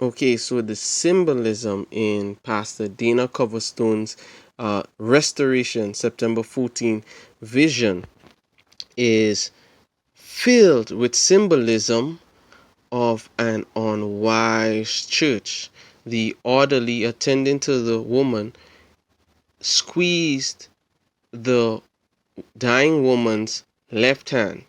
Okay, so the symbolism in Pastor Dana Coverstone's Restoration September 14 vision is filled with symbolism of an unwise church. The orderly attending to the woman squeezed the dying woman's left hand,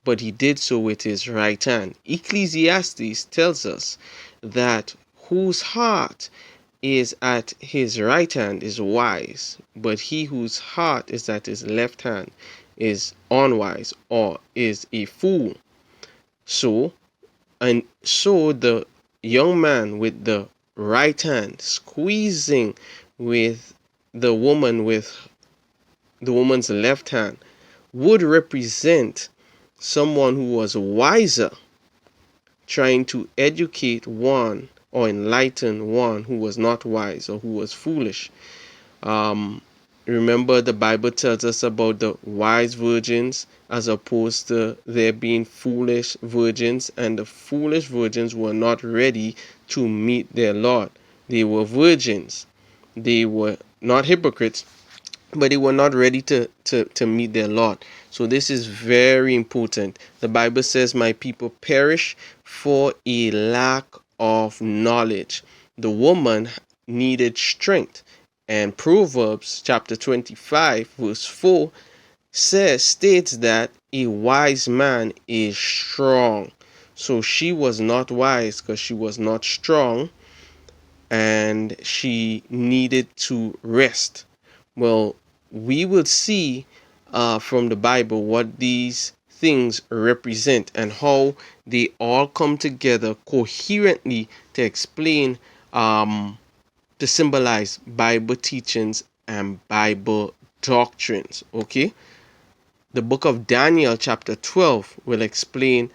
but he did so with his right hand. Ecclesiastes tells us that whose heart is at his right hand is wise, but he whose heart is at his left hand is unwise or is a fool. So, and so the young man with the right hand squeezing with the woman's left hand would represent someone who was wiser, trying to educate one or enlighten one who was not wise or who was foolish. Um, Remember, the Bible tells us about the wise virgins as opposed to there being foolish virgins, and the foolish virgins were not ready to meet their Lord. They were virgins, they were not hypocrites, but they were not ready to meet their Lord. So this is very important. The Bible says, my people perish for a lack of knowledge. The woman needed strength. And Proverbs chapter 25 verse 4 states that a wise man is strong. So she was not wise because she was not strong, and she needed to rest. Well, we will see from the Bible what these things represent and how they all come together coherently to explain, to symbolize Bible teachings and Bible doctrines. Okay, the book of Daniel, chapter 12, will explain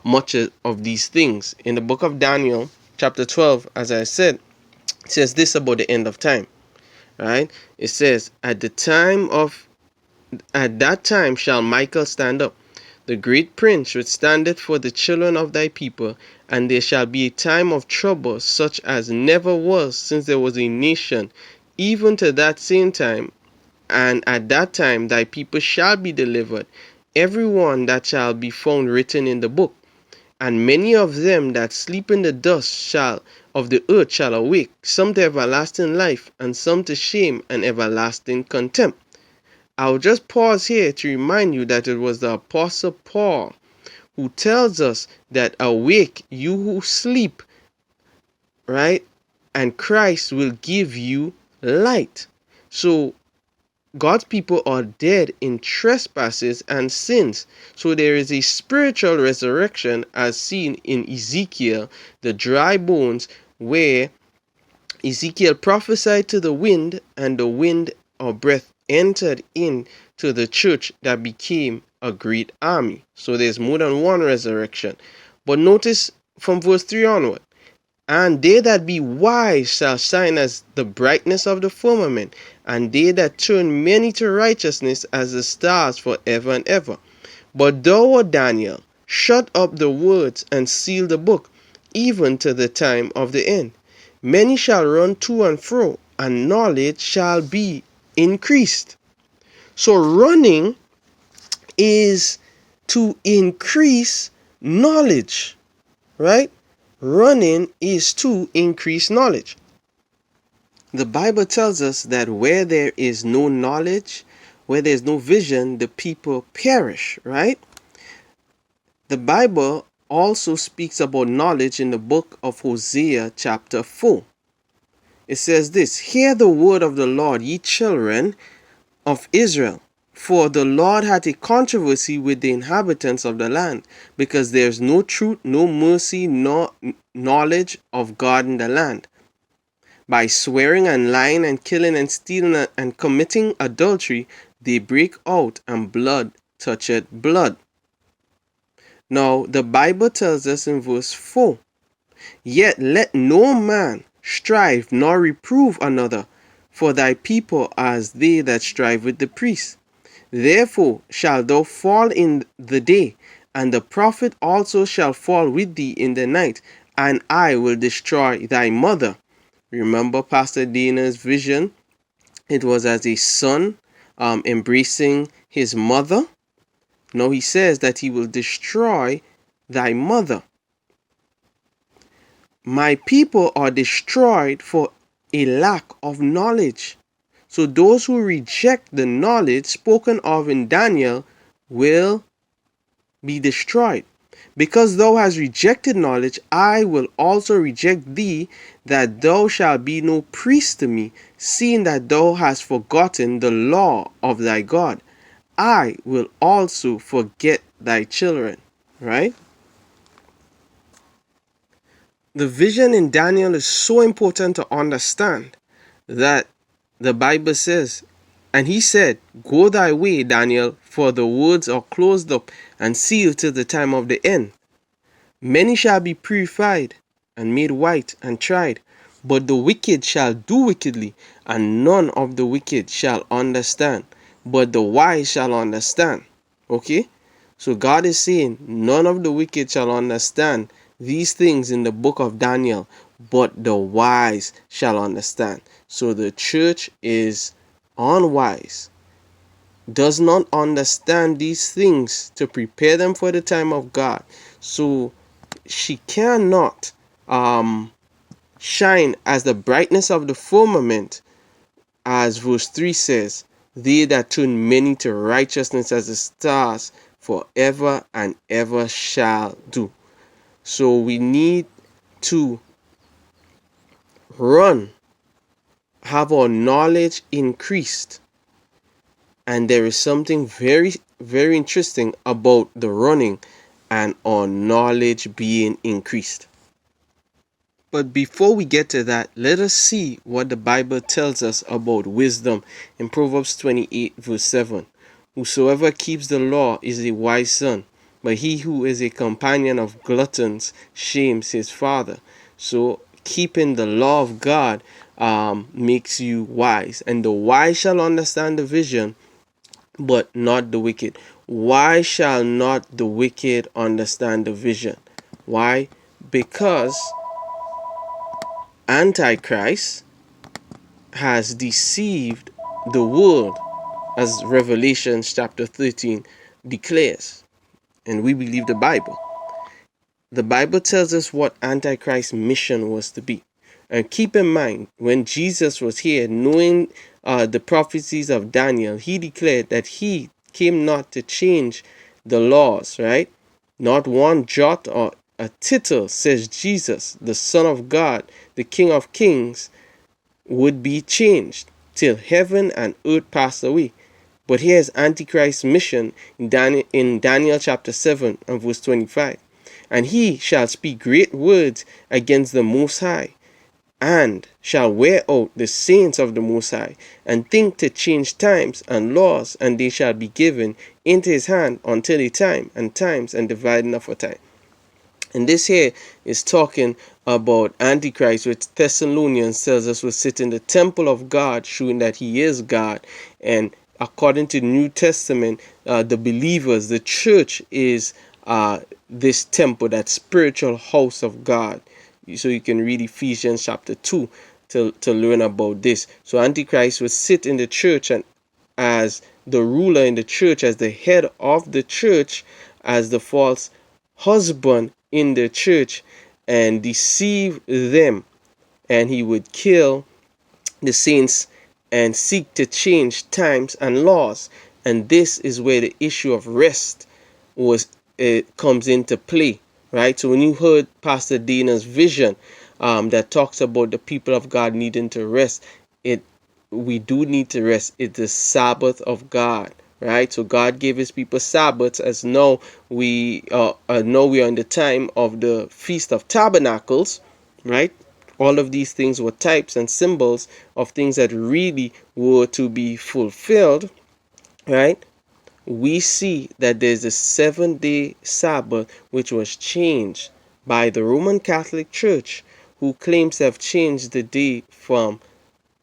much of these things. In the book of Daniel, chapter 12, as I said, it says this about the end of time, right? It says, at that time shall Michael stand up, the great prince which standeth for the children of thy people, and there shall be a time of trouble such as never was since there was a nation, even to that same time. And at that time thy people shall be delivered, every one that shall be found written in the book. And many of them that sleep in the dust shall of the earth shall awake, some to everlasting life, and some to shame and everlasting contempt. I'll just pause here to remind you that it was the Apostle Paul who tells us that awake, you who sleep, right? And Christ will give you light. So God's people are dead in trespasses and sins. So there is a spiritual resurrection as seen in Ezekiel, the dry bones, where Ezekiel prophesied to the wind, and the wind or breath entered into the church that became a great army. So there's more than one resurrection. But notice from verse 3 onward. And they that be wise shall shine as the brightness of the firmament, and they that turn many to righteousness as the stars for ever and ever. But thou, O Daniel, shut up the words and seal the book, even to the time of the end. Many shall run to and fro, and knowledge shall be increased. So running is to increase knowledge, right? Running is to increase knowledge. The Bible tells us that where there is no knowledge, where there is no vision, the people perish, right? The Bible also speaks about knowledge in the book of Hosea chapter 4. It says this, hear the word of the Lord, ye children of Israel. For the Lord hath a controversy with the inhabitants of the land, because there is no truth, no mercy, nor knowledge of God in the land. By swearing and lying and killing and stealing and committing adultery, they break out, and blood toucheth blood. Now, the Bible tells us in verse 4, yet let no man strive nor reprove another, for thy people are as they that strive with the priests. Therefore shalt thou fall in the day, and the prophet also shall fall with thee in the night, and I will destroy thy mother. Remember Pastor Dana's vision? It was as a son embracing his mother. Now he says that he will destroy thy mother. My people are destroyed for a lack of knowledge. So those who reject the knowledge spoken of in Daniel will be destroyed. Because thou hast rejected knowledge, I will also reject thee, that thou shalt be no priest to me, seeing that thou hast forgotten the law of thy God. I will also forget thy children. Right? The vision in Daniel is so important to understand that the Bible says, and he said, go thy way, Daniel, for the words are closed up and sealed till the time of the end. Many shall be purified and made white and tried, but the wicked shall do wickedly, and none of the wicked shall understand, but the wise shall understand. Okay? So God is saying, none of the wicked shall understand these things in the book of Daniel, but the wise shall understand. So the church is unwise, does not understand these things to prepare them for the time of God. So she cannot shine as the brightness of the firmament, as verse 3 says, they that turn many to righteousness as the stars forever and ever shall do. So we need to run, have our knowledge increased. And there is something very, very interesting about the running and our knowledge being increased. But before we get to that, let us see what the Bible tells us about wisdom in Proverbs 28 verse 7. Whosoever keeps the law is a wise son, but he who is a companion of gluttons shames his father. So keeping the law of God makes you wise. And the wise shall understand the vision, but not the wicked. Why shall not the wicked understand the vision? Why? Because Antichrist has deceived the world, as Revelation chapter 13 declares. And we believe the Bible. The Bible tells us what Antichrist's mission was to be. And keep in mind, when Jesus was here, knowing the prophecies of Daniel, he declared that he came not to change the laws, right? Not one jot or a tittle, says Jesus, the Son of God, the King of Kings, would be changed till heaven and earth pass away. But here's Antichrist's mission in Daniel chapter 7 and verse 25. And he shall speak great words against the Most High, and shall wear out the saints of the Most High, and think to change times and laws, and they shall be given into his hand until a time and times and dividing of a time. And this here is talking about Antichrist, which Thessalonians tells us will sit in the temple of God, showing that he is God. And according to the New Testament, the believers, the church is this temple, that spiritual house of God. So you can read Ephesians chapter 2 to learn about this. So Antichrist will sit in the church and as the ruler in the church, as the head of the church, as the false husband in the church, and deceive them. And he would kill the saints and seek to change times and laws. And this is where the issue of rest comes into play, right? So when you heard Pastor Dana's vision that talks about the people of God needing to rest, we do need to rest. It's the Sabbath of God, right? So God gave his people Sabbaths, as now we are in the time of the Feast of Tabernacles, right? All of these things were types and symbols of things that really were to be fulfilled, right? We see that there's a 7-day Sabbath which was changed by the Roman Catholic Church, who claims to have changed the day from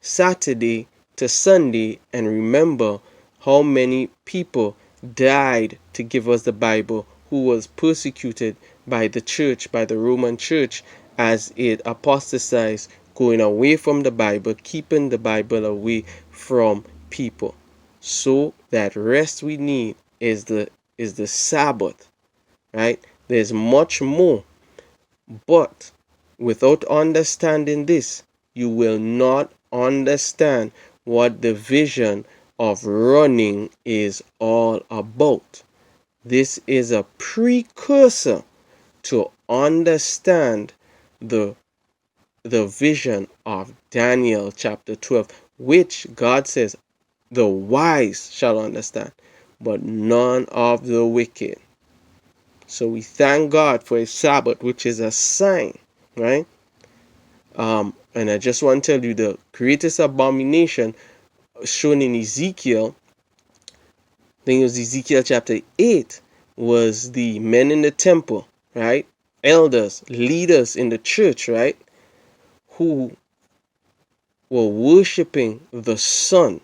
Saturday to Sunday. And remember how many people died to give us the Bible, who was persecuted by the church, by the Roman church, as it apostatized, going away from the Bible, keeping the Bible away from people. So that rest we need is the Sabbath, right? There's much more, but without understanding this, you will not understand what the vision of running is all about. This is a precursor to understand the vision of Daniel chapter 12, which God says the wise shall understand, but none of the wicked. So we thank God for his Sabbath, which is a sign, right? And I just want to tell you the greatest abomination shown in Ezekiel, I think it was Ezekiel chapter 8, was the men in the temple, right? Elders, leaders in the church, right? Who were worshiping the sun,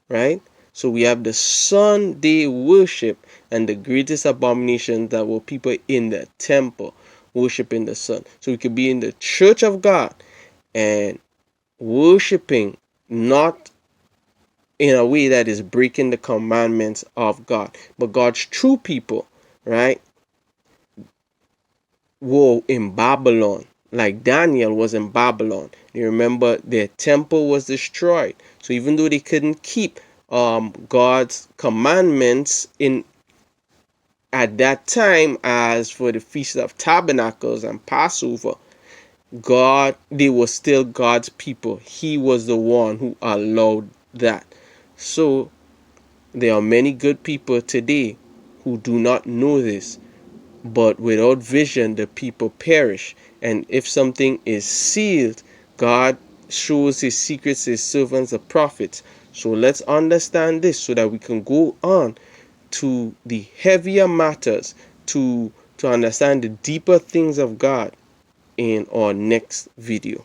right? So we have the Sunday worship, and the greatest abomination that were people in the temple worshiping the sun. So we could be in the church of God and worshiping not in a way that is breaking the commandments of God, but God's true people, right, were in Babylon, like Daniel was in Babylon. You remember their temple was destroyed. So even though they couldn't keep God's commandments in at that time, as for the Feast of Tabernacles and Passover, they were still God's people. He was the one who allowed that. So there are many good people today who do not know this, but without vision the people perish. And if something is sealed, God shows his secrets to his servants, the prophets. So let's understand this so that we can go on to the heavier matters, to understand the deeper things of God in our next video.